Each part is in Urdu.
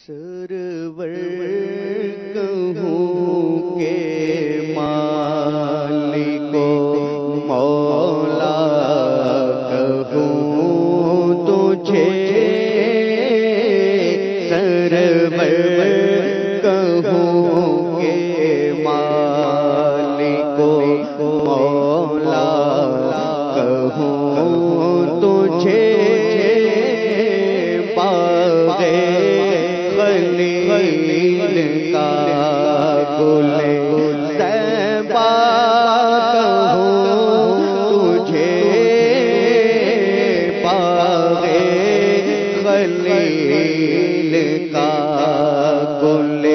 سرور کہوں کے مالک مولا کہوں تجھے، سرور کہوں کے مالک مولا کہوں تجھے، خلیل کا گل صیبا کہوں تجھے، باغ خلیل کا گل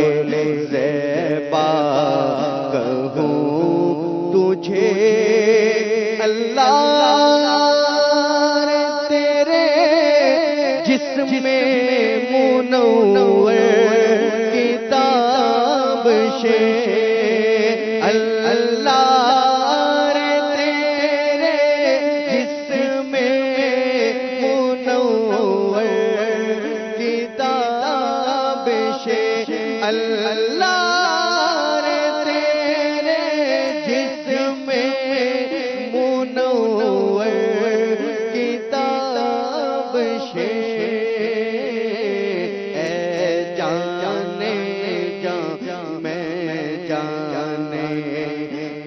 صیبا کہوں تجھے، اللہ تیرے جسم میں منور کتاب سے، اللہ تیرے جسم میں منور کتاب سے، اللہ تیرے جسم میں منور کتاب سے،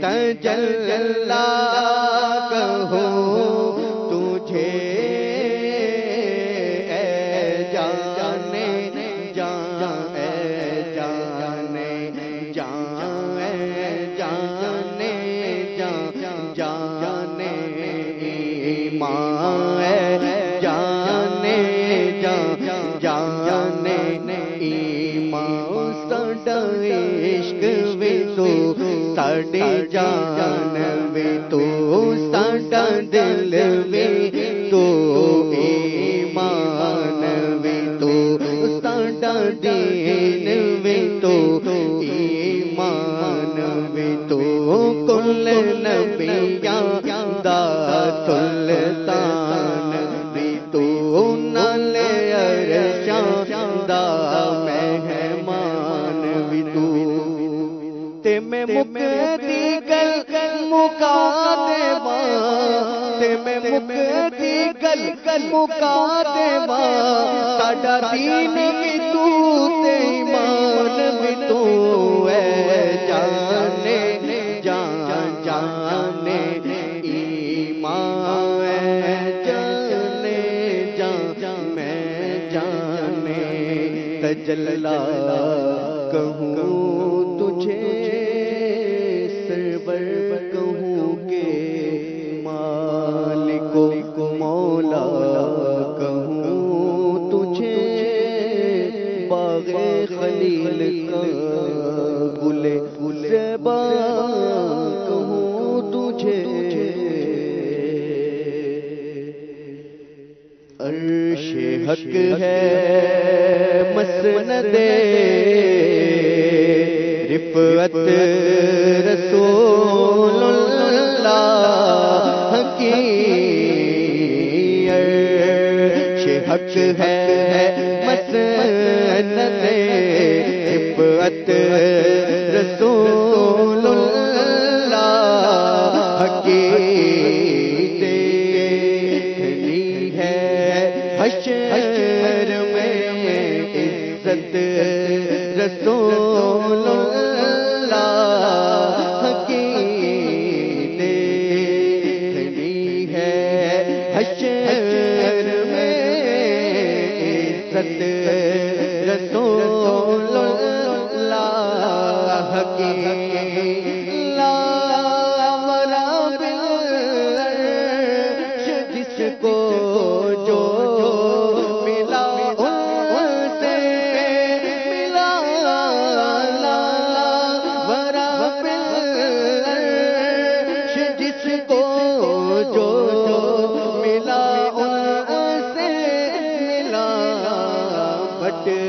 تجلی کہوں تجھے، اے جانے جان، اے جانے جان، اے جانے جان، جانے ایمان، اے جانے جان، جانے ایمان، ساڈا عشق وی تو ساڈی جان وی تو، ساڈا دل وی تو، ایمان وی تو، ساڈا دین وی تو، ایمان وی تو، کل نبیاں دا سلطان وی تو، نال عرشاں دا مہمان وی تو، تے میں مکتی گل مکا دیواں، تے میں مکتی گل مکا دیواں، ساڈا دین وی تو تے ایمان وی تو، اے جانے جان، جانے ایمان، اے جانے جان، میں جانے تجلی کہوں تجھے، سرور کہوں کے مالک مولا کہوں تجھے، باغ خلیل کا گل صیبا کہوں تجھے، عرش حق ہے مسند رفعت رسول اللہ کی، عرش حق ہے مسند رفعت رسول اللہ کی، دیکھنی ہے حشر میں عزت رسول اللہ کی، دیکھنی ہے حشر میں عزت رسول اللہ کی، لا ورا بالعرش جس کو جو ملا ان سے ملا، لا ورا بالعرش جس کو جو ملا ان سے ملا، بٹتی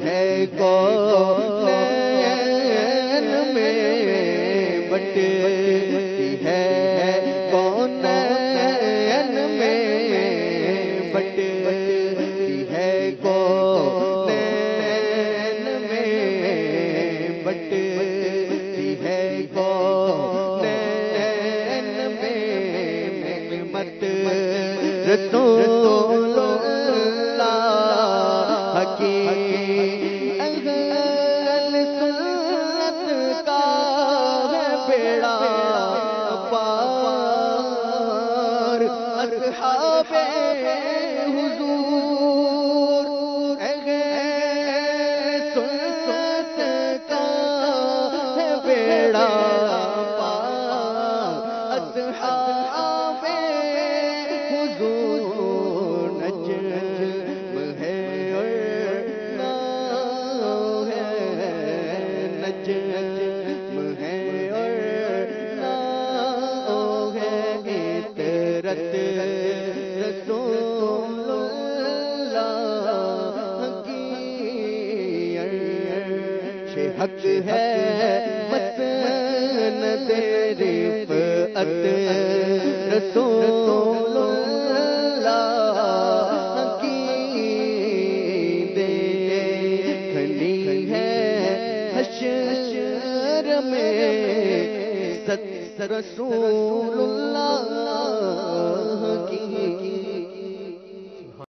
ہے کونین میں، بٹتی ہے کونین میں، بٹتی ہے کونین نجم ہے اور نام ہے عطرت رسول اللہ کی عرش حق ہے مسند رفعت رسول اللہ کی دیکھنی ہے حشر میں رسول اللہ کی